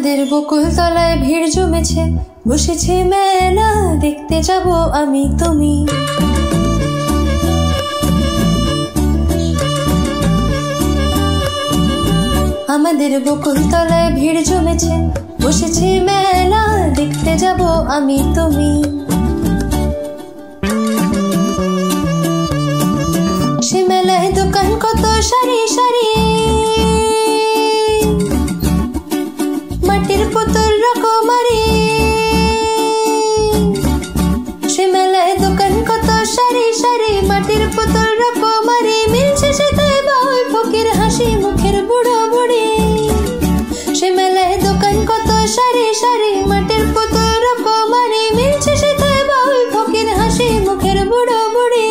আমাদের বকুল তলায় ভিড় জমেছে, বসেছে মেলা, দেখতে যাব আমি তুমি। আমাদের বকুল তলায় ভিড় জমেছে, বসেছে মেলা, দেখতে যাব আমি তুমি। সে মেলায় দোকান কত সারি সারি, মাটির পুতুল রকমারি। সে মেলায় দোকান কত সারি সারি, মাটির পুতুল রকমারি। মিলছে সেটাই বাউল ফকির হাসি মুখের বুড়ো বুড়ি। সে মেলায় দোকান কত সারি সারি, মাটির পুতুল রকমারি। মিলছে সেটাই বাউল ফকির হাসি মুখের বুড়ো বুড়ি।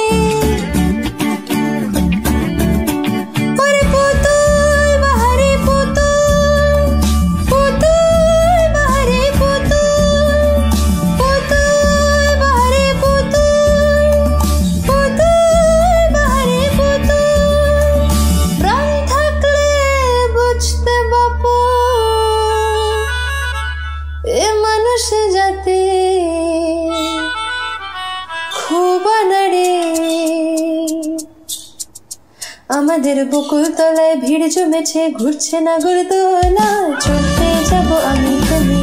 যাতে খুব নাড়ে। আমাদের বকুল তলায় ভিড় জমেছে, ঘুরছে নাগরদোলা, চলতে যাব আমি তুমি।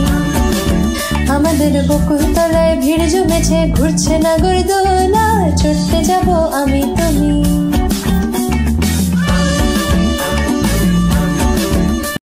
আমাদের বকুল তলায় ভিড় জমেছে, ঘুরছে নাগরদোলা, চলতে যাব আমি তুমি।